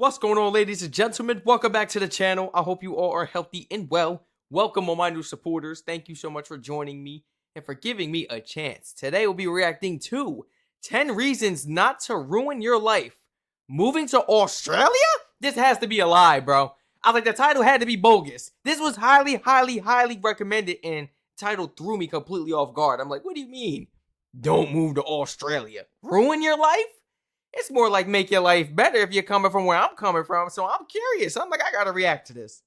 What's going on, ladies and gentlemen? Welcome back to the channel. I hope you all are healthy and well. Welcome all my new supporters. Thank you so much for joining me and for giving me a chance. Today we'll be reacting to 10 reasons not to ruin your life. Moving to Australia? This has to be a lie, bro. I like the title had to be bogus. This was highly recommended, and the title threw me completely off guard. I'm like, what do you mean? Don't move to Australia. Ruin your life? It's more like make your life better if you're coming from where I'm coming from. So I'm curious. I'm like, I gotta react to this.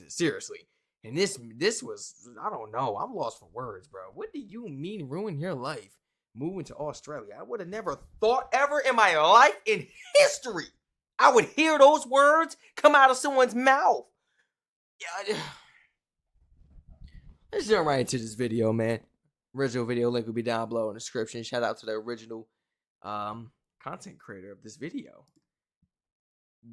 Seriously. And this was, I don't know. I'm lost for words, bro. What do you mean ruin your life? Moving to Australia. I would have never thought ever in my life in history I would hear those words come out of someone's mouth. Yeah. Let's jump right into this video, man. Original video link will be down below in the description. Shout out to the original content creator of this video,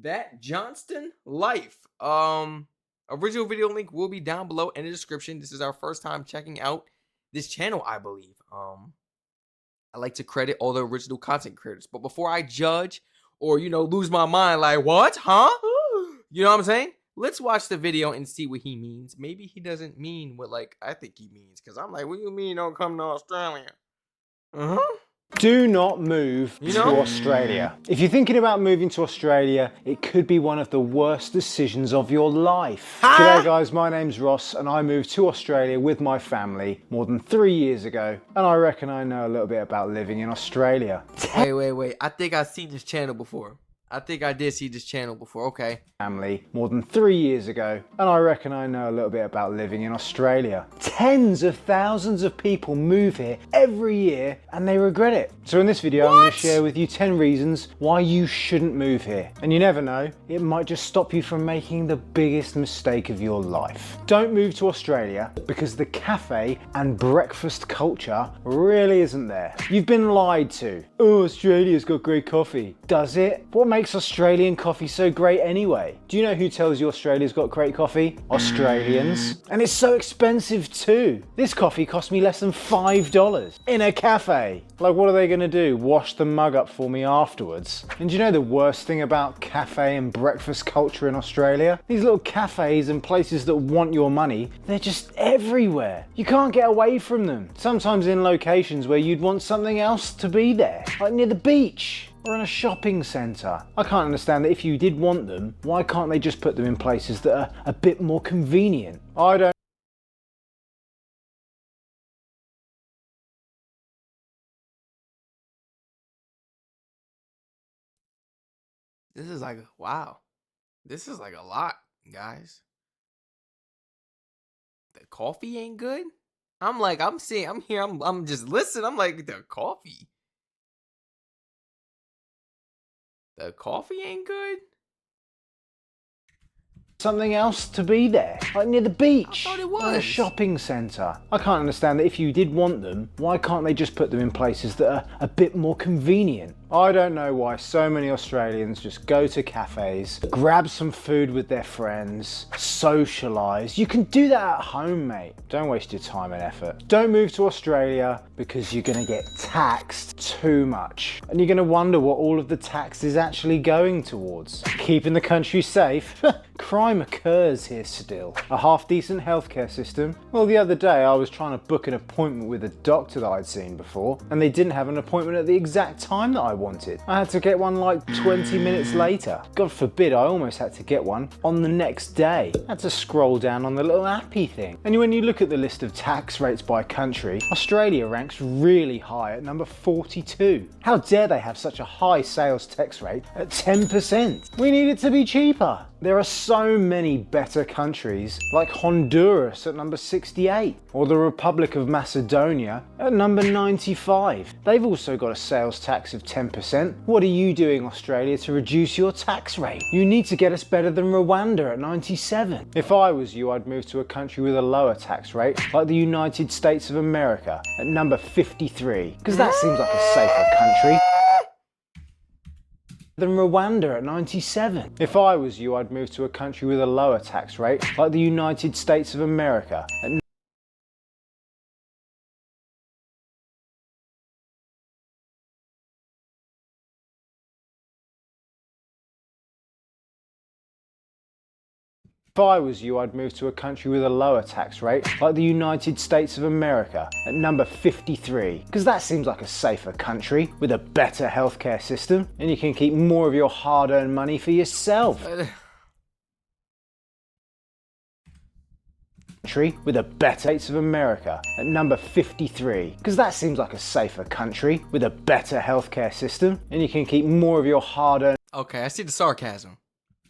that Johnston Life. Original video link will be down below in the description. This is our first time checking out this channel, I believe. I like to credit all the original content creators, but before I judge or lose my mind like, what, huh? You know what I'm saying? Let's watch the video and see what he means. Maybe he doesn't mean what I think he means, because I'm like, what do you mean don't come to Australia? Do not move to Australia. If you're thinking about moving to Australia, it could be one of the worst decisions of your life. G'day guys, my name's Ross and I moved to Australia with my family more than 3 years ago, and I reckon I know a little bit about living in Australia. Wait. I think I've seen this channel before. I think I did see this channel before, okay. Family more than 3 years ago, and I reckon I know a little bit about living in Australia. Tens of thousands of people move here every year and they regret it. So in this video, I'm going to share with you 10 reasons why you shouldn't move here. And you never know, it might just stop you from making the biggest mistake of your life. Don't move to Australia because the cafe and breakfast culture really isn't there. You've been lied to. Oh, Australia's got great coffee. Does it? What makes Australian coffee so great anyway? Do you know who tells you Australia's got great coffee? Australians. And it's so expensive too. This coffee cost me less than $5 in a cafe. Like, what are they gonna do? Wash the mug up for me afterwards? And do you know the worst thing about cafe and breakfast culture in Australia? These little cafes and places that want your money, they're just everywhere. You can't get away from them. Sometimes in locations where you'd want something else to be there, like near the beach or in a shopping centre. I can't understand that if you did want them, why can't they just put them in places that are a bit more convenient? I don't. This is like, wow. This is like a lot, guys. The coffee ain't good? I'm just listening. I'm like, the coffee. The coffee ain't good? Something else to be there, like near the beach I thought it or in a was. shopping centre. I can't understand that if you did want them, why can't they just put them in places that are a bit more convenient? I don't know why so many Australians just go to cafes, grab some food with their friends, socialise. You can do that at home, mate. Don't waste your time and effort. Don't move to Australia because you're going to get taxed too much. And you're going to wonder what all of the tax is actually going towards. Keeping the country safe? Crime occurs here still. A half-decent healthcare system? Well, the other day I was trying to book an appointment with a doctor that I'd seen before, and they didn't have an appointment at the exact time that I wanted. I had to get one like 20 minutes later. God forbid, I almost had to get one on the next day. I had to scroll down on the little appy thing. And when you look at the list of tax rates by country, Australia ranks really high at number 42. How dare they have such a high sales tax rate at 10%? We need it to be cheaper. There are so many better countries, like Honduras at number 68, or the Republic of Macedonia at number 95. They've also got a sales tax of 10%. What are you doing, Australia, to reduce your tax rate? You need to get us better than Rwanda at 97. If I was you, I'd move to a country with a lower tax rate, like the United States of America at number 53, because that seems like a safer country than Rwanda at 97. If I was you, I'd move to a country with a lower tax rate, like the United States of America at If I was you, I'd move to a country with a lower tax rate, like the United States of America, at number 53, because that seems like a safer country with a better healthcare system, and you can keep more of your hard-earned money for yourself. With a better States of America at number 53, because that seems like a safer country with a better healthcare system, and you can keep more of your hard-earned Okay, I see the sarcasm.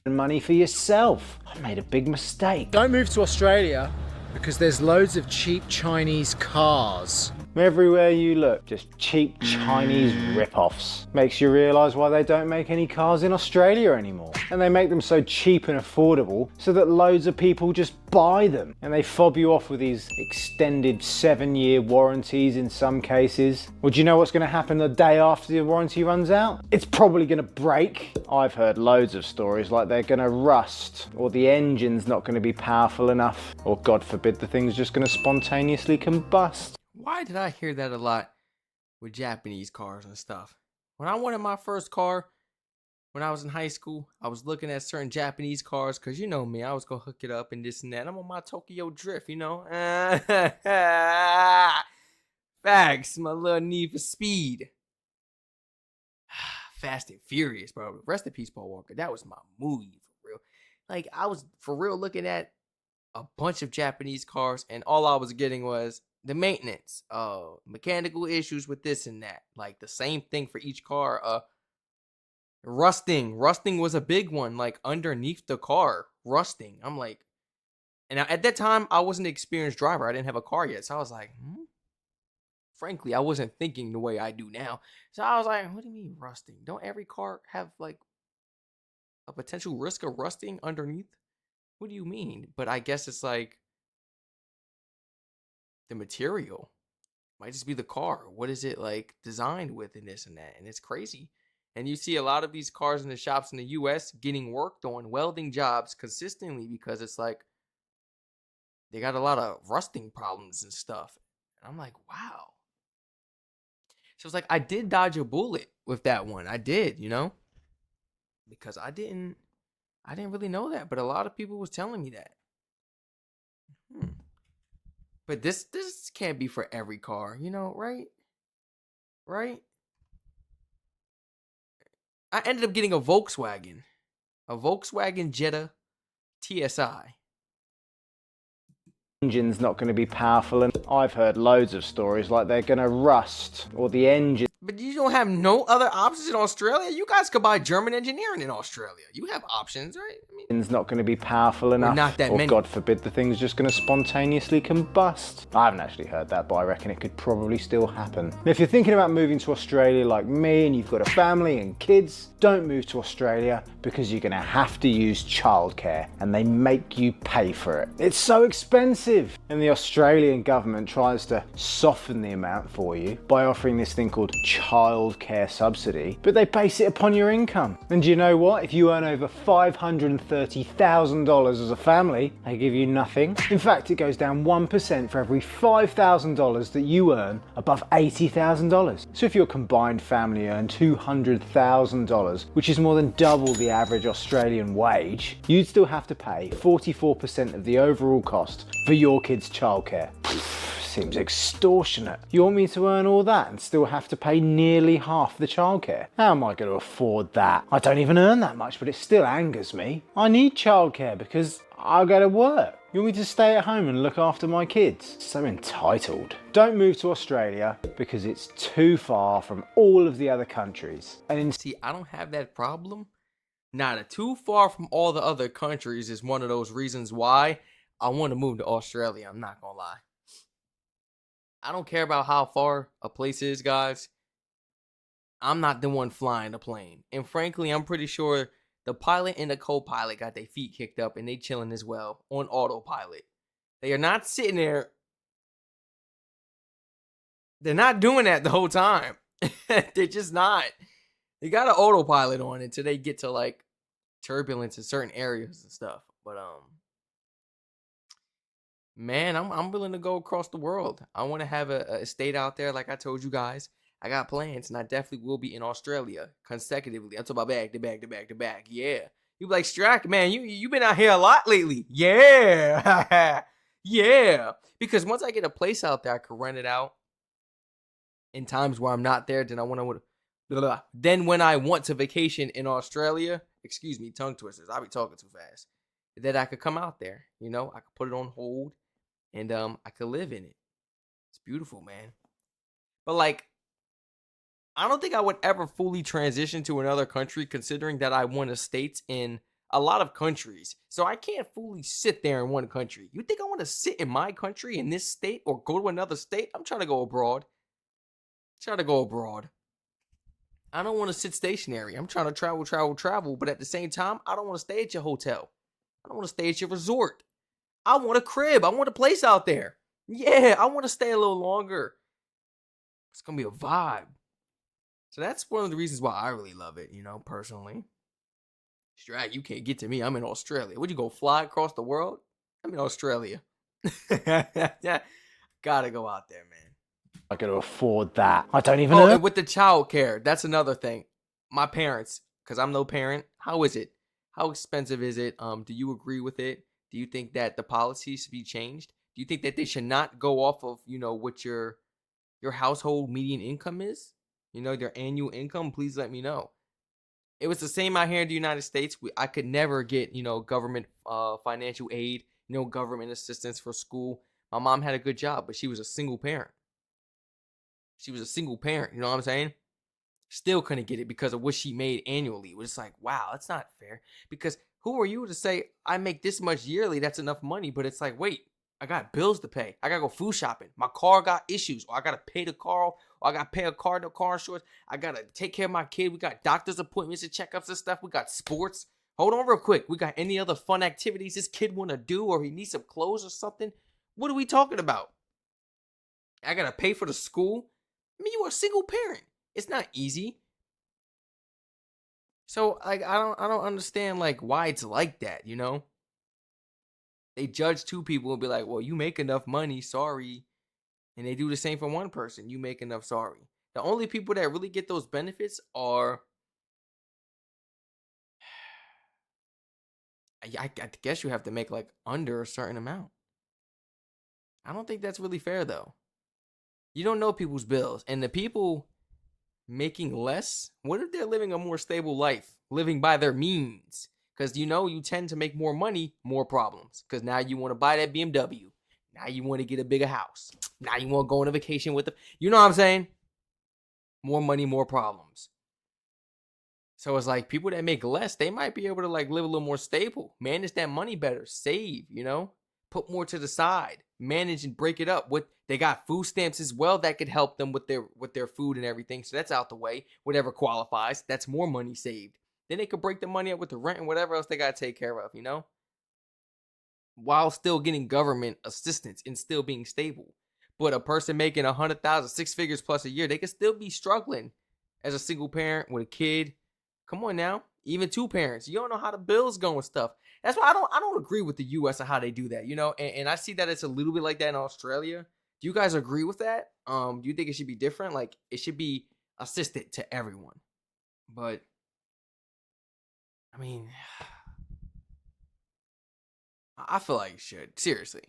money for yourself. I made a big mistake. Don't move to Australia because there's loads of cheap Chinese cars. Everywhere you look, just cheap Chinese rip-offs. Makes you realise why they don't make any cars in Australia anymore. And they make them so cheap and affordable so that loads of people just buy them. And they fob you off with these extended 7-year warranties in some cases. Well, do you know what's going to happen the day after the warranty runs out? It's probably going to break. I've heard loads of stories like they're going to rust, or the engine's not going to be powerful enough, or God forbid the thing's just going to spontaneously combust. Why did I hear that a lot with Japanese cars and stuff? When I wanted my first car, when I was in high school, I was looking at certain Japanese cars, because you know me, I was going to hook it up and this and that. I'm on my Tokyo Drift, you know. Facts, my little need for speed. Fast and Furious, bro. Rest in peace, Paul Walker. That was my movie, for real. Like, I was, for real, looking at a bunch of Japanese cars, and all I was getting was the maintenance, mechanical issues with this and that. Like, the same thing for each car. Rusting was a big one, like underneath the car, rusting. I'm like, and at that time I wasn't an experienced driver. I didn't have a car yet, so I was like, frankly, I wasn't thinking the way I do now. So I was like, what do you mean rusting? Don't every car have like a potential risk of rusting underneath? What do you mean? But I guess it's like the material might just be the car. What is it like designed with, and this and that? And it's crazy. And you see a lot of these cars in the shops in the US getting worked on, welding jobs consistently, because it's like they got a lot of rusting problems and stuff. And I'm like, wow. So it's like I did dodge a bullet with that one. I did, you know? Because I didn't really know that, but a lot of people was telling me that. But this can't be for every car, you know, right? Right? I ended up getting a Volkswagen Jetta TSI. Engine's not going to be powerful, and I've heard loads of stories like they're going to rust, or the engine. But you don't have no other options in Australia? You guys could buy German engineering in Australia. You have options, right? I mean, It's not going to be powerful enough, not that or many. God forbid the thing's just going to spontaneously combust. I haven't actually heard that, but I reckon it could probably still happen. And if you're thinking about moving to Australia like me and you've got a family and kids, don't move to Australia, because you're going to have to use childcare, and they make you pay for it. It's so expensive, and the Australian government tries to soften the amount for you by offering this thing called childcare subsidy, but they base it upon your income. And do you know what? If you earn over $530,000 as a family, they give you nothing. In fact, it goes down 1% for every $5,000 that you earn above $80,000. So if your combined family earn $200,000, which is more than double the average Australian wage, you'd still have to pay 44% of the overall cost for your kids' childcare. Seems extortionate. You want me to earn all that and still have to pay nearly half the childcare? How am I going to afford that? I don't even earn that much, but it still angers me. I need childcare because I go to work. You want me to stay at home and look after my kids? So entitled. Don't move to Australia because it's too far from all of the other countries. And see, I don't have that problem. Not too far from all the other countries is one of those reasons why I want to move to Australia. I'm not gonna lie. I don't care about how far a place is, guys. I'm not the one flying the plane. And frankly, I'm pretty sure the pilot and the co-pilot got their feet kicked up and they chilling as well on autopilot. They are not sitting there. They're not doing that the whole time. They're just not. They got an autopilot on until they get to like turbulence in certain areas and stuff. But man, I'm willing to go across the world. I want to have a estate out there, like I told you guys. I got plans, and I definitely will be in Australia consecutively. I'm talking about back to back to back to back. Yeah, You be like, Strac, man, you been out here a lot lately. Yeah. Yeah. Because once I get a place out there, I can rent it out in times where I'm not there. Then when I want to vacation in Australia, excuse me, tongue twisters, I'll be talking too fast. That I could come out there, you know, I could put it on hold and I could live in it. It's beautiful, man. But like, I don't think I would ever fully transition to another country, considering that I won estates in a lot of countries. So I can't fully sit there in one country. You think I want to sit in my country in this state or go to another state? I'm trying to go abroad. I don't want to sit stationary. I'm trying to travel. But at the same time, I don't want to stay at your hotel. I don't want to stay at your resort. I want a crib. I want a place out there. Yeah, I want to stay a little longer. It's going to be a vibe. So that's one of the reasons why I really love it, you know, personally. Strac, you can't get to me. I'm in Australia. Would you go fly across the world? I'm in Australia. Yeah, gotta go out there, man. I gotta afford that. I don't even Oh, know. and with the childcare, that's another thing. My parents, because I'm no parent, how is it? How expensive is it? Do you agree with it? Do you think that the policy should be changed? Do you think that they should not go off of, you know, what your household median income is? You know, their annual income? Please let me know. It was the same out here in the United States. I could never get, you know, government financial aid, you know, government assistance for school. My mom had a good job, but she was a single parent. You know what I'm saying? Still couldn't get it because of what she made annually. It was just like, wow, that's not fair. Because who are you to say I make this much yearly? That's enough money. But it's like, wait, I got bills to pay. I gotta go food shopping. My car got issues, or I gotta pay the car off, or I gotta pay no car insurance. I gotta take care of my kid. We got doctor's appointments and checkups and stuff. We got sports. Hold on real quick. We got any other fun activities this kid wanna do, or he needs some clothes or something? What are we talking about? I gotta pay for the school. I mean, you are a single parent. It's not easy. So like I don't understand like why it's like that, you know? They judge two people and be like, well, you make enough money, sorry. And they do the same for one person. You make enough, sorry. The only people that really get those benefits are I guess you have to make like under a certain amount. I don't think that's really fair though. You don't know people's bills. And the people making less, what if they're living a more stable life, living by their means? Because you know, you tend to make more money, more problems. Because now you want to buy that BMW. Now you want to get a bigger house. Now you want to go on a vacation with them. You know what I'm saying? More money, more problems. So it's like people that make less, they might be able to like live a little more stable, manage that money better, save, you know, put more to the side, manage and break it up. What they got food stamps as well that could help them with their food and everything. So that's out the way. Whatever qualifies, that's more money saved. Then they could break the money up with the rent and whatever else they got to take care of, you know, while still getting government assistance and still being stable. But a person making 100,000, 6 figures plus a year, they could still be struggling as a single parent with a kid. Come on now, even two parents. You don't know how the bills go and stuff. That's why I don't agree with the U.S. and how they do that. You know, and I see that it's a little bit like that in Australia. Do you guys agree with that? Do you think it should be different? Like it should be assisted to everyone. But I mean, I feel like it should. Seriously,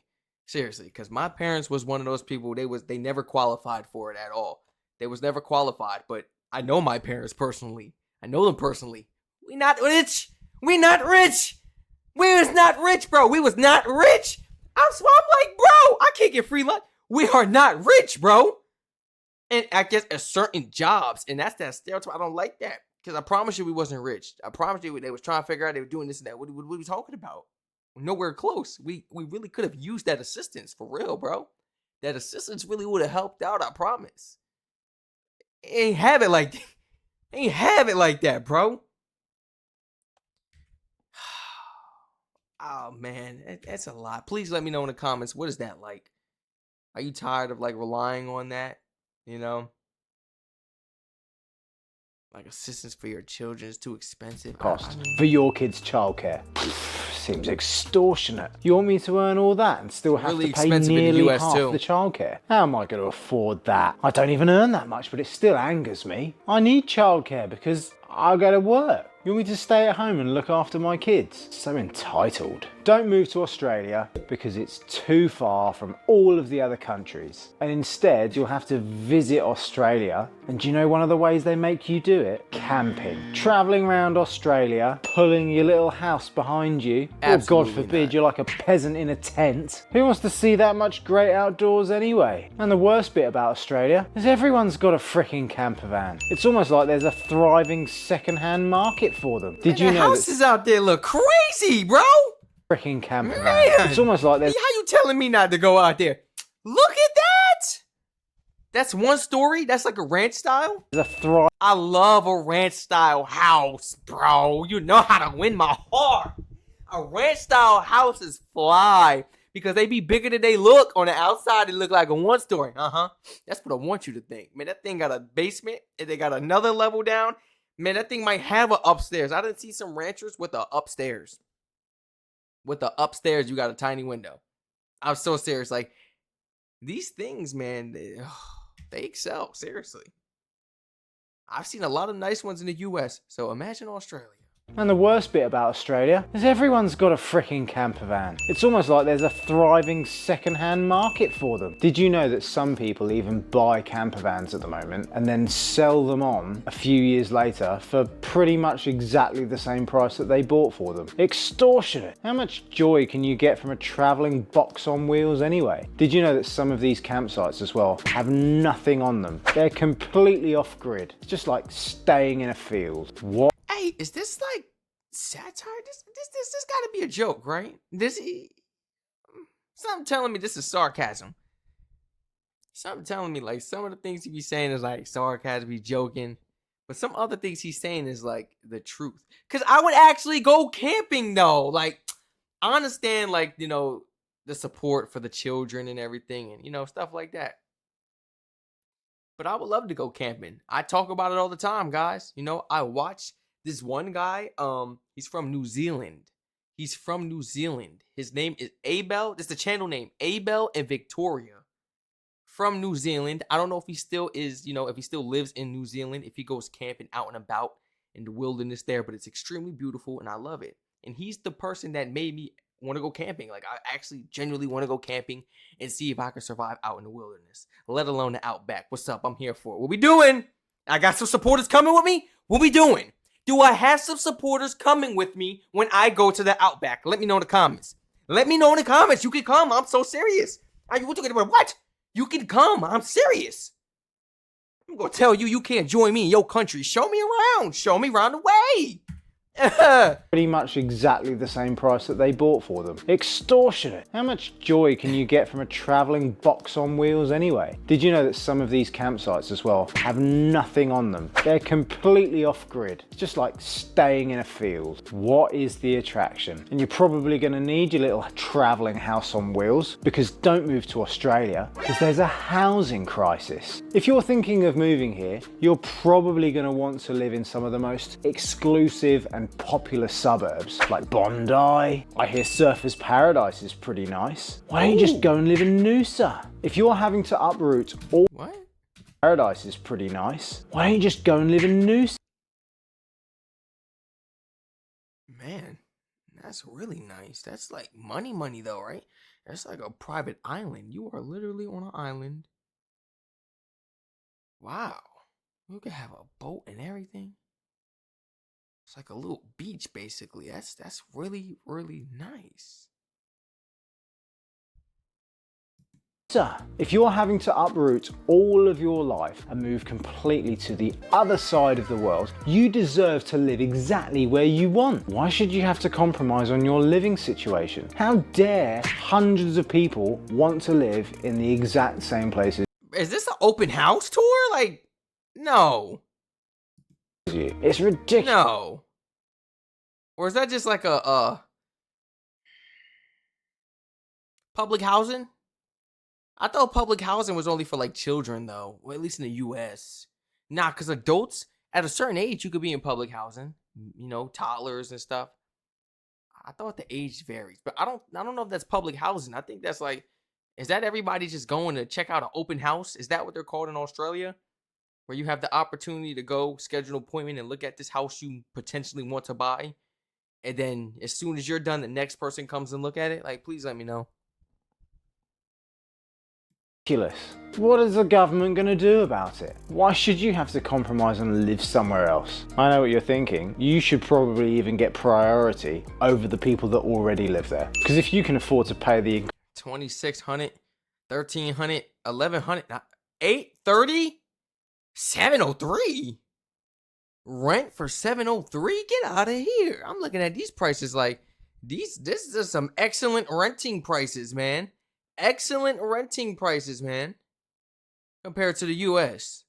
because my parents was one of those people. They never qualified for it at all. They was never qualified. But I know my parents personally. I know them personally. We not rich. We not rich. We was not rich, bro. We was not rich. I'm like, bro, I can't get free lunch. We are not rich, bro. And I guess at certain jobs, and that's that stereotype. I don't like that because I promise you, we wasn't rich. I promise you, they was trying to figure out they were doing this and that. What are we talking about? Nowhere close. We really could have used that assistance for real, bro. That assistance really would have helped out. I promise. Ain't have it like that, bro. Oh man, that's a lot. Please let me know in the comments. What is that like? Are you tired of like relying on that? You know, like assistance for your children is too expensive. Cost for your kids' childcare. Seems extortionate. You want me to earn all that and still have really to pay expensive in the nearly US half too. the childcare? How am I going to afford that? I don't even earn that much, but it still angers me. I need childcare because I go to work. You want me to stay at home and look after my kids? So entitled. Don't move to Australia because it's too far from all of the other countries. And instead, you'll have to visit Australia. And do you know one of the ways they make you do it? Camping. Traveling around Australia, pulling your little house behind you. Absolutely or God forbid, not. you're like a peasant in a tent. Who wants to see that much great outdoors anyway? And the worst bit about Australia is everyone's got a freaking camper van. It's almost like there's a thriving second-hand market for them. Did you The know that houses out there look crazy, bro. freaking camper van? Man. It's almost like there's How you telling me not to go out there? Look at that. That's one story. That's like a ranch style. a thriving I love a ranch style house, bro. You know how to win my heart. A ranch style house is fly because they be bigger than they look. On the outside, they look like a one story. That's what I want you to think. Man, that thing got a basement and they got another level down. Man, that thing might have an upstairs. I didn't see some ranchers with a upstairs. With the upstairs, you got a tiny window. I'm so serious. Like, these things, man, they excel. Seriously. I've seen a lot of nice ones in the US, so imagine Australia. And the worst bit about Australia is everyone's got a freaking camper van. It's almost like there's a thriving second-hand market for them. Did you know that some people even buy camper vans at the moment and then sell them on a few years later for pretty much exactly the same price that they bought for them? Extortionate. How much joy can you get from a traveling box on wheels anyway? Did you know that some of these campsites as well have nothing on them? They're completely off-grid. It's just like staying in a field. What? Hey, is this like satire? This gotta be a joke, right? Something telling me this is sarcasm. Something telling me like some of the things he be saying is like sarcasm, be joking. But some other things he's saying is like the truth. Cause I would actually go camping though. Like, I understand like, the support for the children and everything and stuff like that. But I would love to go camping. I talk about it all the time, guys. I watch this one guy, he's from New Zealand. His name is Abel. That's the channel name. Abel and Victoria. From New Zealand. I don't know if he still is, if he still lives in New Zealand, if he goes camping out and about in the wilderness there, but it's extremely beautiful and I love it. And he's the person that made me want to go camping. Like, I actually genuinely want to go camping and see if I can survive out in the wilderness, let alone the outback. What's up? I'm here for it. What we doing? I got some supporters coming with me. What we doing? Do I have some supporters coming with me when I go to the outback? Let me know in the comments. Let me know in the comments. You can come. I'm so serious. Are you talking about what? You can come. I'm serious. I'm going to tell you can't join me in your country. Show me around. Show me around the way. Pretty much exactly the same price that they bought for them. Extortionate. How much joy can you get from a traveling box on wheels anyway? Did you know that some of these campsites as well have nothing on them? They're completely off-grid. It's just like staying in a field. What is the attraction? And you're probably going to need your little traveling house on wheels, because don't move to Australia because there's a housing crisis. If you're thinking of moving here, you're probably going to want to live in some of the most exclusive and popular suburbs like Bondi. I hear Surfers Paradise is pretty nice. Why don't you just go and live in Noosa? If you're having to uproot all What? Paradise is pretty nice. Why don't you just go and live in Noosa? Man, that's really nice. That's like money though, right? That's like a private island. You are literally on an island. Wow. You can have a boat and everything. It's like a little beach, basically. That's really, really nice. If you're having to uproot all of your life and move completely to the other side of the world, you deserve to live exactly where you want. Why should you have to compromise on your living situation? How dare hundreds of people want to live in the exact same places? Is this an open house tour? Like, no. It's ridiculous. No. Or is that just like a public housing? I thought public housing was only for like children though, or at least in the US. Nah, because adults at a certain age you could be in public housing, toddlers and stuff. I thought the age varies, but I don't know if that's public housing. I think that's like, is that everybody just going to check out an open house? Is that what they're called in Australia? where you have the opportunity to go schedule an appointment and look at this house you potentially want to buy. And then as soon as you're done, the next person comes and look at it. Like, please let me know. Ridiculous. What is the government going to do about it? Why should you have to compromise and live somewhere else? I know what you're thinking. You should probably even get priority over the people that already live there. Because if you can afford to pay the 2,600, 1,300, 1,100, 830, 703. Rent for 703? Get out of here. I'm looking at these prices like this is some excellent renting prices, man. Excellent renting prices, man. Compared to the US.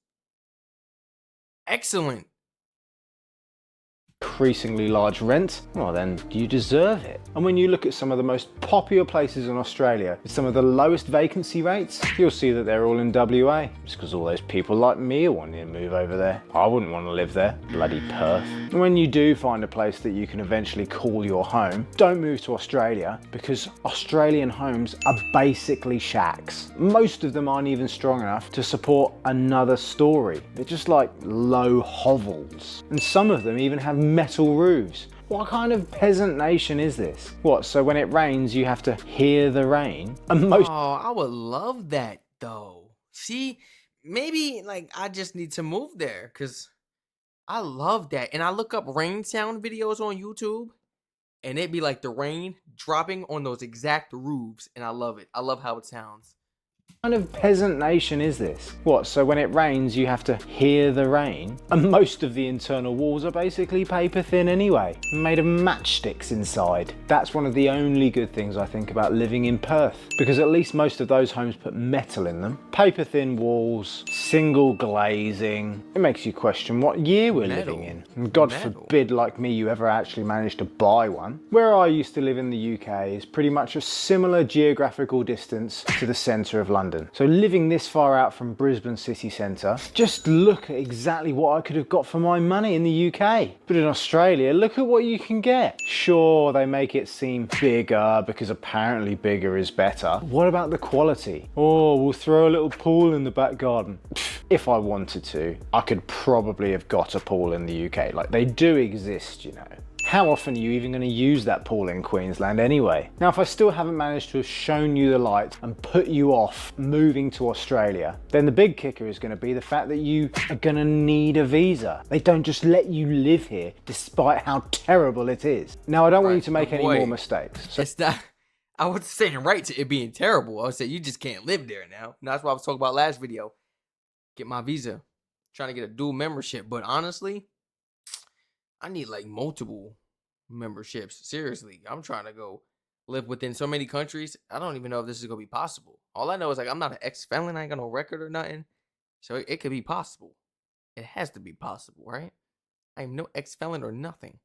Excellent. increasingly large rent, well then you deserve it. And when you look at some of the most popular places in Australia with some of the lowest vacancy rates, you'll see that they're all in WA. It's because all those people like me are wanting to move over there. I wouldn't want to live there, bloody Perth. And when you do find a place that you can eventually call your home, don't move to Australia, because Australian homes are basically shacks. Most of them aren't even strong enough to support another story. They're just like low hovels. And some of them even have metal roofs. What kind of peasant nation is this? What, so when it rains you have to hear the rain? And most— Oh, I would love that though. See, maybe like I just need to move there because I love that. And I look up rain sound videos on YouTube and it'd be like the rain dropping on those exact roofs. And I love it. I love how it sounds. What kind of peasant nation is this? What, so when it rains you have to hear the rain? And most of the internal walls are basically paper thin anyway, made of matchsticks inside. That's one of the only good things I think about living in Perth, because at least most of those homes put metal in them. Paper thin walls, single glazing. It makes you question what year we're living in. And God forbid, like me, you ever actually manage to buy one. Where I used to live in the UK is pretty much a similar geographical distance to the centre of London. So living this far out from Brisbane city centre, just look at exactly what I could have got for my money in the UK. But in Australia, look at what you can get. Sure, they make it seem bigger because apparently bigger is better. What about the quality? Oh, we'll throw a little pool in the back garden. If I wanted to, I could probably have got a pool in the UK. Like, they do exist, you know. How often are you even going to use that pool in Queensland anyway? Now, if I still haven't managed to have shown you the light and put you off moving to Australia, then the big kicker is going to be the fact that you are going to need a visa. They don't just let you live here despite how terrible it is. Now, I don't want you to make any more mistakes. So it's not, I was saying right to it being terrible. I would say you just can't live there now. And that's what I was talking about last video. Get my visa. Trying to get a dual membership. But honestly, I need like multiple memberships. Seriously, I'm trying to go live within so many countries. I don't even know if this is gonna be possible. All I know is like I'm not an ex-felon. I ain't got no record or nothing. So it could be possible. It has to be possible, right? I am no ex-felon or nothing.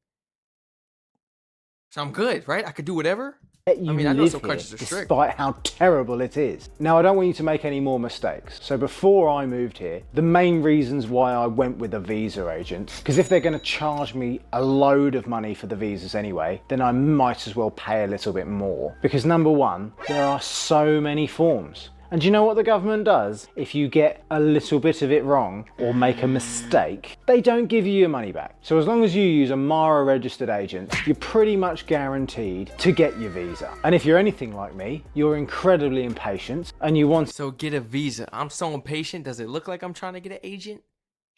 So I'm good, right? I could do whatever. I mean, I know some countries are strict. Despite how terrible it is. Now, I don't want you to make any more mistakes. So before I moved here, the main reasons why I went with a visa agent, because if they're going to charge me a load of money for the visas anyway, then I might as well pay a little bit more. Because number one, there are so many forms. And do you know what the government does? If you get a little bit of it wrong or make a mistake, they don't give you your money back. So as long as you use a MARA registered agent, you're pretty much guaranteed to get your visa. And if you're anything like me, you're incredibly impatient and you want— So get a visa. I'm so impatient. Does it look like I'm trying to get an agent?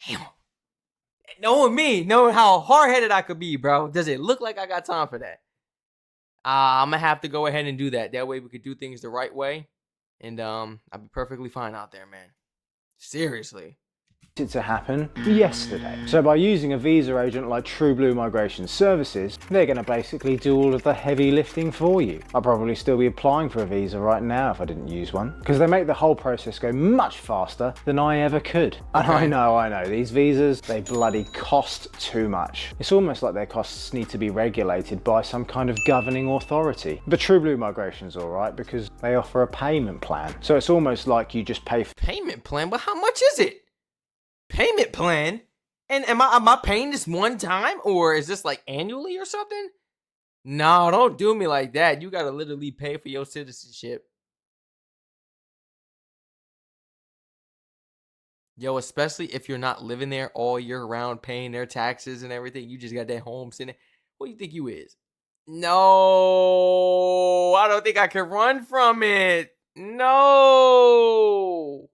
Damn. Knowing me, knowing how hard-headed I could be, bro. Does it look like I got time for that? I'm gonna have to go ahead and do that. That way we could do things the right way. And I'll be perfectly fine out there, man. Seriously. It to happen yesterday. So by using a visa agent like True Blue Migration Services, they're going to basically do all of the heavy lifting for you. I'll probably still be applying for a visa right now if I didn't use one, because they make the whole process go much faster than I ever could. And I know, these visas, they bloody cost too much. It's almost like their costs need to be regulated by some kind of governing authority. But True Blue Migration's all right because they offer a payment plan. So it's almost like you just pay for— Payment plan? But how much is it? Payment plan? And am I paying this one time, or is this like annually or something? No, don't do me like that. You gotta literally pay for your citizenship. Yo, especially if you're not living there all year round, paying their taxes and everything. You just got that home sitting there. What do you think you is? No, I don't think I can run from it. No.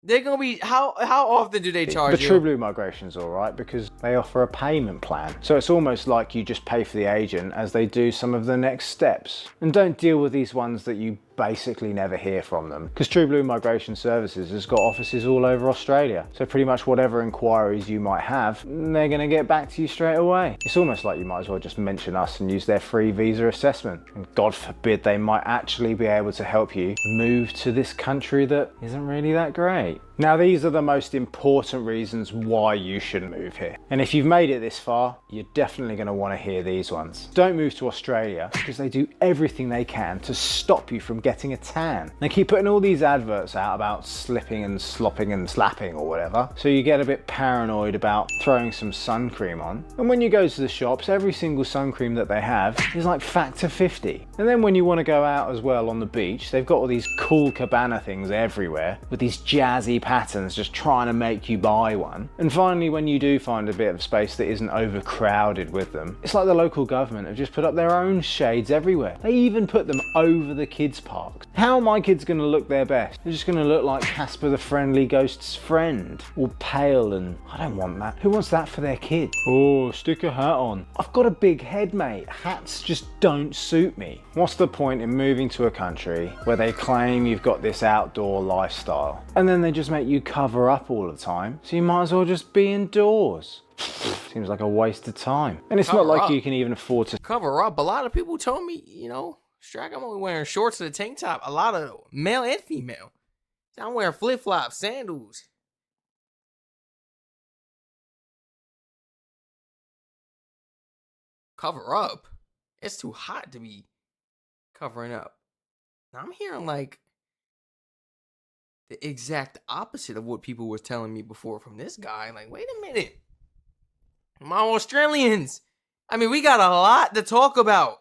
They're gonna be how often do they charge The you? True Blue migration's all right because they offer a payment plan. So it's almost like you just pay for the agent as they do some of the next steps. And don't deal with these ones that you basically never hear from them, because True Blue Migration Services has got offices all over Australia. So pretty much whatever inquiries you might have, they're going to get back to you straight away. It's almost like you might as well just mention us and use their free visa assessment. And God forbid they might actually be able to help you move to this country that isn't really that great. Now, these are the most important reasons why you should move here. And if you've made it this far, you're definitely going to want to hear these ones. Don't move to Australia because they do everything they can to stop you from getting a tan. They keep putting all these adverts out about slipping and slopping and slapping or whatever. So you get a bit paranoid about throwing some sun cream on. And when you go to the shops, every single sun cream that they have is like factor 50. And then when you want to go out as well on the beach, they've got all these cool cabana things everywhere with these jazzy patterns just trying to make you buy one. And finally, when you do find a bit of space that isn't overcrowded with them, it's like the local government have just put up their own shades everywhere. They even put them over the kids' parks. How are my kids going to look their best? They're just going to look like Casper the Friendly Ghost's friend, all pale, and I don't want that. Who wants that for their kid? Oh, stick a hat on. I've got a big head, mate. Hats just don't suit me. What's the point in moving to a country where they claim you've got this outdoor lifestyle and then they just make you cover up all the time, so you might as well just be indoors? Seems like a waste of time. And it's not like you can even afford to cover up. A lot of people told me, Strac, I'm only wearing shorts and a tank top. A lot of male and female. I'm wearing flip-flops, sandals. Cover up? It's too hot to be covering up. Now I'm hearing like the exact opposite of what people were telling me before from this guy. Like, wait a minute. My Australians. I mean, we got a lot to talk about.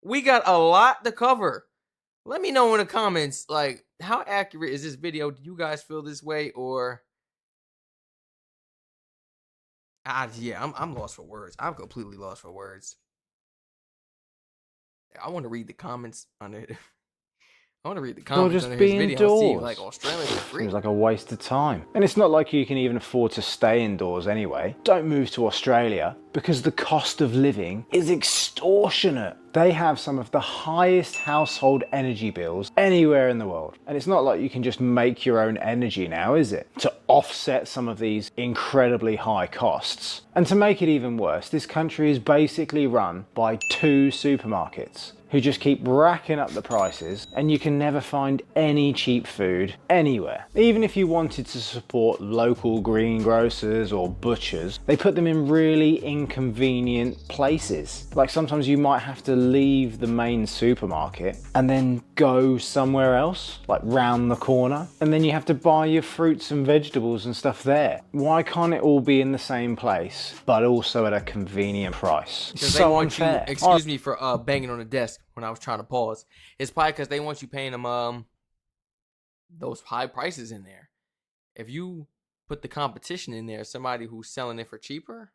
We got a lot to cover. Let me know in the comments, like, how accurate is this video? Do you guys feel this way, or yeah, I'm lost for words. I'm completely lost for words. I want to read the comments on it. I want to read the comments just on be his video indoors. and see, like, Australians are free. Seems like a waste of time. And it's not like you can even afford to stay indoors anyway. Don't move to Australia because the cost of living is extortionate. They have some of the highest household energy bills anywhere in the world. And it's not like you can just make your own energy now, is it? To offset some of these incredibly high costs. And to make it even worse, this country is basically run by 2 supermarkets who just keep racking up the prices, and you can never find any cheap food anywhere. Even if you wanted to support local greengrocers or butchers, they put them in really inconvenient places. Like sometimes you might have to leave the main supermarket and then go somewhere else, like round the corner, and then you have to buy your fruits and vegetables and stuff there. Why can't it all be in the same place, but also at a convenient price? It's so unfair. Excuse me for banging on the desk when I was trying to pause. It's probably because they want you paying them those high prices in there. If you put the competition in there, somebody who's selling it for cheaper,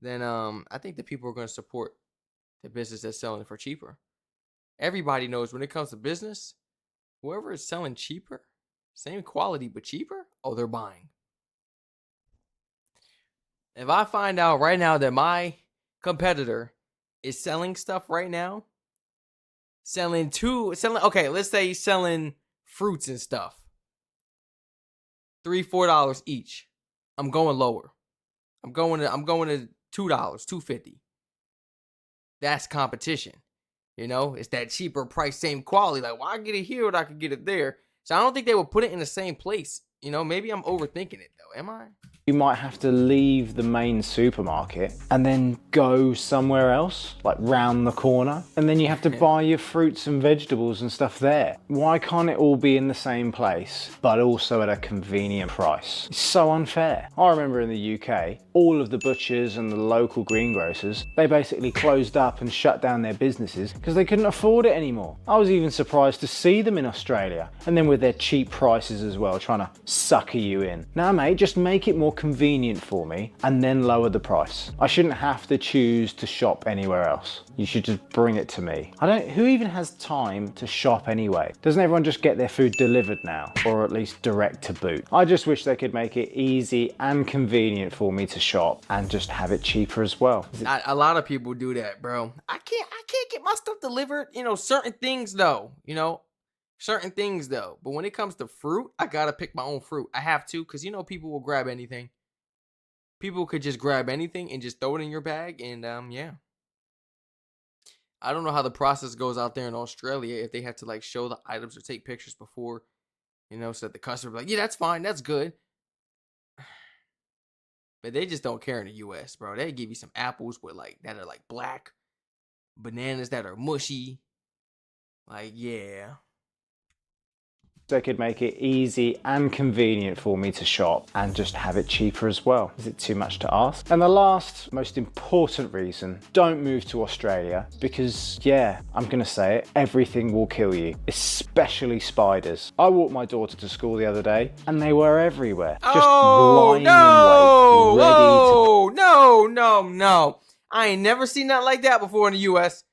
then I think the people are going to support the business that's selling it for cheaper. Everybody knows when it comes to business, whoever is selling cheaper, same quality but cheaper, oh, they're buying. If I find out right now that my competitor is selling stuff right now, okay, let's say he's selling fruits and stuff, $3-4 each. I'm going lower. I'm going to $2, $2.50. That's competition. It's that cheaper price, same quality. Like, why get it here when I could get it there? So I don't think they would put it in the same place. Maybe I'm overthinking it though. Am I? You might have to leave the main supermarket and then go somewhere else, like round the corner, and then you have to buy your fruits and vegetables and stuff there. Why can't it all be in the same place, but also at a convenient price? It's so unfair. I remember in the UK, all of the butchers and the local greengrocers, they basically closed up and shut down their businesses because they couldn't afford it anymore. I was even surprised to see them in Australia, and then with their cheap prices as well, trying to sucker you in. Now mate, just make it more convenient for me and then lower the price. I shouldn't have to choose to shop anywhere else. You should just bring it to me. Who even has time to shop anyway? Doesn't everyone just get their food delivered now? Or at least direct to boot? I just wish they could make it easy and convenient for me to shop and just have it cheaper as well. A lot of people do that, bro. I can't get my stuff delivered. Certain things though. Certain things though. But when it comes to fruit, I gotta pick my own fruit. I have to, because people will grab anything. People could just grab anything and just throw it in your bag, and yeah. I don't know how the process goes out there in Australia, if they have to like show the items or take pictures before, so that the customer be like, yeah, that's fine, that's good. But they just don't care in the US, bro. They give you some apples with that are like black, bananas that are mushy. Like, yeah. They could make it easy and convenient for me to shop and just have it cheaper as well. Is it too much to ask? And the last, most important reason, don't move to Australia because, yeah, I'm gonna say it, everything will kill you, especially spiders. I walked my daughter to school the other day and they were everywhere. Just lying in wait, ready to... No. I ain't never seen nothing like that before in the US.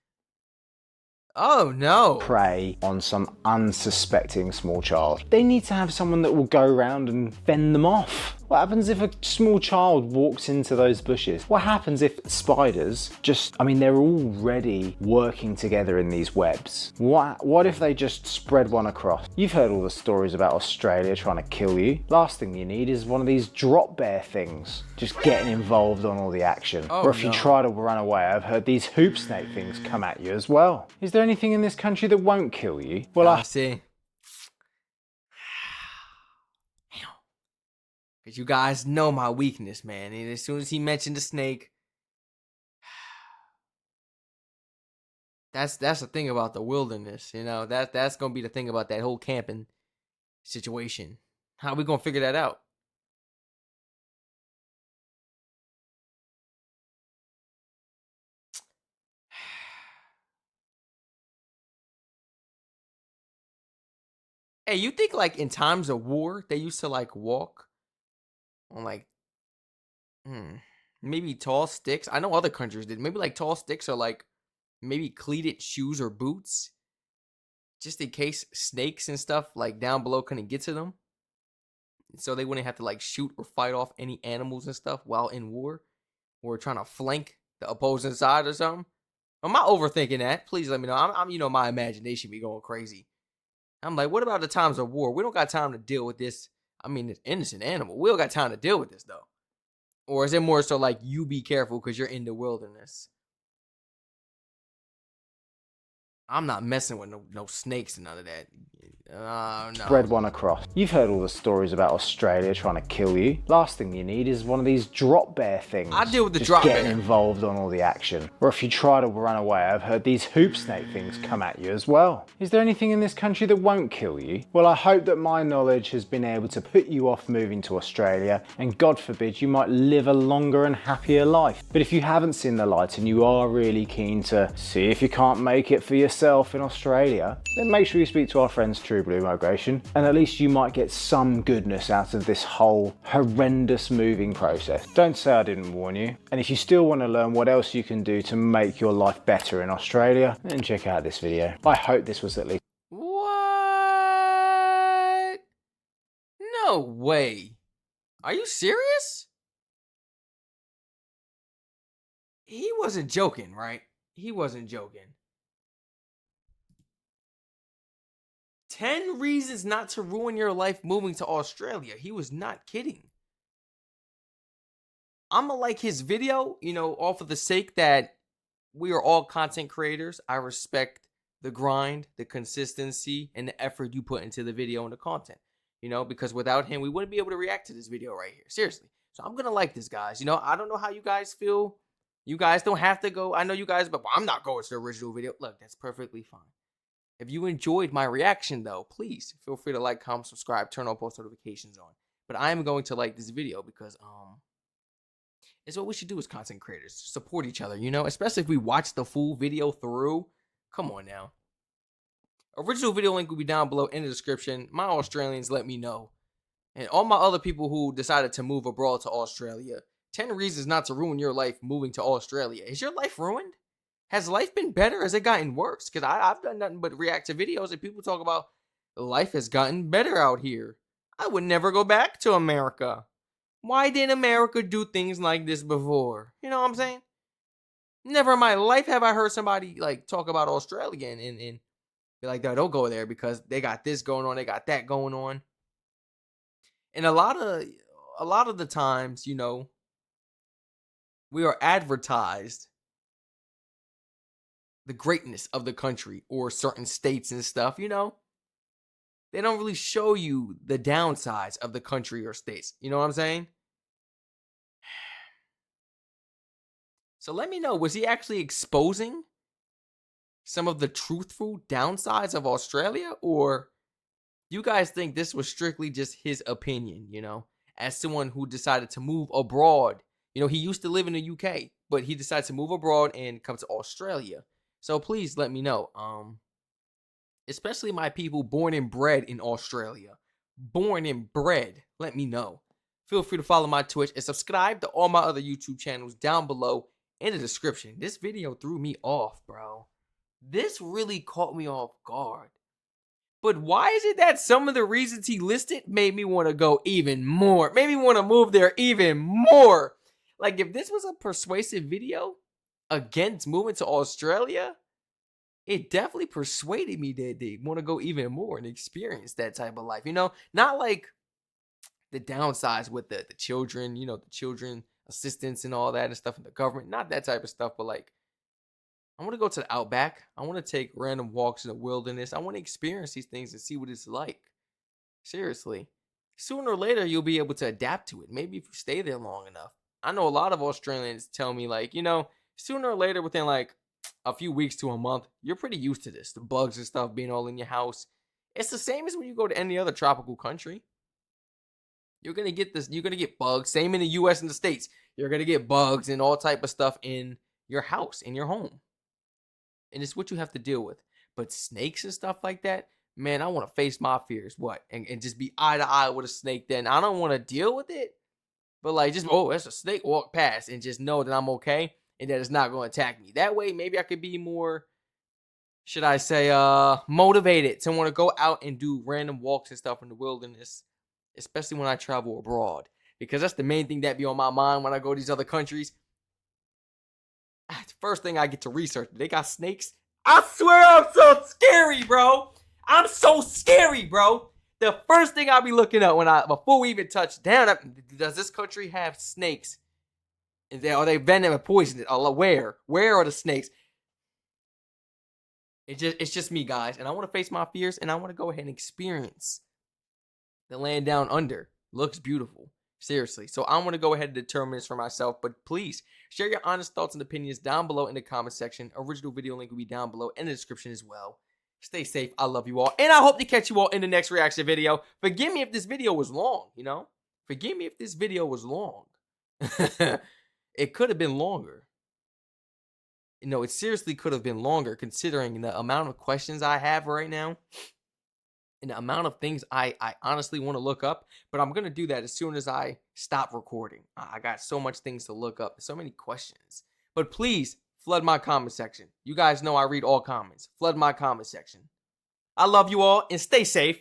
Oh no. Prey on some unsuspecting small child. They need to have someone that will go around and fend them off. What happens if a small child walks into those bushes? What happens if spiders they're already working together in these webs. What if they just spread one across? You've heard all the stories about Australia trying to kill you. Last thing you need is one of these drop bear things just getting involved on all the action. Or if you try to run away, I've heard these hoop snake things come at you as well. Is there anything in this country that won't kill you? Well, I see. Because you guys know my weakness, man. And as soon as he mentioned the snake, that's the thing about the wilderness, that's gonna be the thing about that whole camping situation. How are we gonna figure that out? Hey, you think in times of war they used to walk on maybe tall sticks? I know other countries did. Maybe tall sticks or maybe cleated shoes or boots, just in case snakes and stuff down below couldn't get to them, so they wouldn't have to shoot or fight off any animals and stuff while in war or trying to flank the opposing side or something. Am I overthinking that? Please let me know. I'm my imagination be going crazy. I'm what about the times of war? We don't got time to deal with this. It's innocent animal. We don't got time to deal with this though. Or is it more so you be careful because you're in the wilderness? I'm not messing with no snakes and none of that. No. Spread one across. You've heard all the stories about Australia trying to kill you. Last thing you need is one of these drop bear things. I deal with the just drop getting bear. involved on all the action. Or if you try to run away, I've heard these hoop snake things come at you as well. Is there anything in this country that won't kill you? Well, I hope that my knowledge has been able to put you off moving to Australia, and God forbid you might live a longer and happier life. But if you haven't seen the light and you are really keen to see if you can't make it for yourself in Australia, then make sure you speak to our friends True Blue Migration, and at least you might get some goodness out of this whole horrendous moving process. Don't say I didn't warn you. And if you still want to learn what else you can do to make your life better in Australia, then check out this video. I hope this was at least... What? No way. Are you serious? He wasn't joking, right? He wasn't joking. 10 reasons not to ruin your life moving to Australia. He was not kidding. I'ma like his video, off of the sake that we are all content creators. I respect the grind, the consistency, and the effort you put into the video and the content. Because without him, we wouldn't be able to react to this video right here. Seriously. So I'm gonna like this, guys. I don't know how you guys feel. You guys don't have to go. I know you guys, but I'm not going to the original video. Look, that's perfectly fine. If you enjoyed my reaction, though, please feel free to like, comment, subscribe, turn on post notifications on. But I am going to like this video because it's what we should do as content creators. Support each other, especially if we watch the full video through. Come on now. Original video link will be down below in the description. My Australians let me know And all my other people who decided to move abroad to Australia, 10 reasons not to ruin your life moving to Australia. Is your life ruined? Has life been better? Has it gotten worse? Because I've done nothing but react to videos and people talk about life has gotten better out here. I would never go back to America. Why didn't America do things like this before? You know what I'm saying? Never in my life have I heard somebody like talk about Australia and be like, no, don't go there because they got this going on, they got that going on. And a lot of the times, we are advertised the greatness of the country or certain states and stuff, They don't really show you the downsides of the country or states. You know what I'm saying? So let me know, was he actually exposing some of the truthful downsides of Australia? Or you guys think this was strictly just his opinion, as someone who decided to move abroad? He used to live in the UK, but he decided to move abroad and come to Australia. So please let me know. Especially my people born and bred in Australia. Born and bred. Let me know. Feel free to follow my Twitch and subscribe to all my other YouTube channels down below in the description. This video threw me off, bro. This really caught me off guard. But why is it that some of the reasons he listed made me want to go even more? Made me want to move there even more. Like, if this was a persuasive video against moving to Australia, it definitely persuaded me that they want to go even more and experience that type of life. Not like the downsides with the children, the children assistance and all that and stuff in the government. Not that type of stuff, but like, I want to go to the outback. I want to take random walks in the wilderness. I want to experience these things and see what it's like. Seriously. Sooner or later, you'll be able to adapt to it. Maybe if you stay there long enough. I know a lot of Australians tell me, like, sooner or later, within like a few weeks to a month, you're pretty used to this. The bugs and stuff being all in your house. It's the same as when you go to any other tropical country. You're going to get this. You're going to get bugs. Same in the US and the States. You're going to get bugs and all type of stuff in your house, in your home. And it's what you have to deal with. But snakes and stuff like that, man, I want to face my fears. What? And just be eye to eye with a snake then. I don't want to deal with it. But like, just, oh, that's a snake, walk past and just know that I'm okay and that it's not going to attack me. That way, maybe I could be more, should I say, motivated to want to go out and do random walks and stuff in the wilderness, especially when I travel abroad. Because that's the main thing that be on my mind when I go to these other countries. First thing I get to research, they got snakes. I swear I'm so scary, bro. I'm so scary, bro. The first thing I'll be looking up before we even touch down, does this country have snakes? Are they venom and poisonous? Where are the snakes? It's just me, guys, and I want to face my fears, and I want to go ahead and experience the land down under. Looks beautiful. Seriously. So I want to go ahead and determine this for myself. But please share your honest thoughts and opinions down below in the comment section. Original video link will be down below in the description as well. Stay safe. I love you all. And I hope to catch you all in the next reaction video. Forgive me if this video was long, Forgive me if this video was long. It could have been longer. It seriously could have been longer considering the amount of questions I have right now. And the amount of things I honestly want to look up. But I'm going to do that as soon as I stop recording. I got so much things to look up. So many questions. But please, flood my comment section. You guys know I read all comments. Flood my comment section. I love you all and stay safe.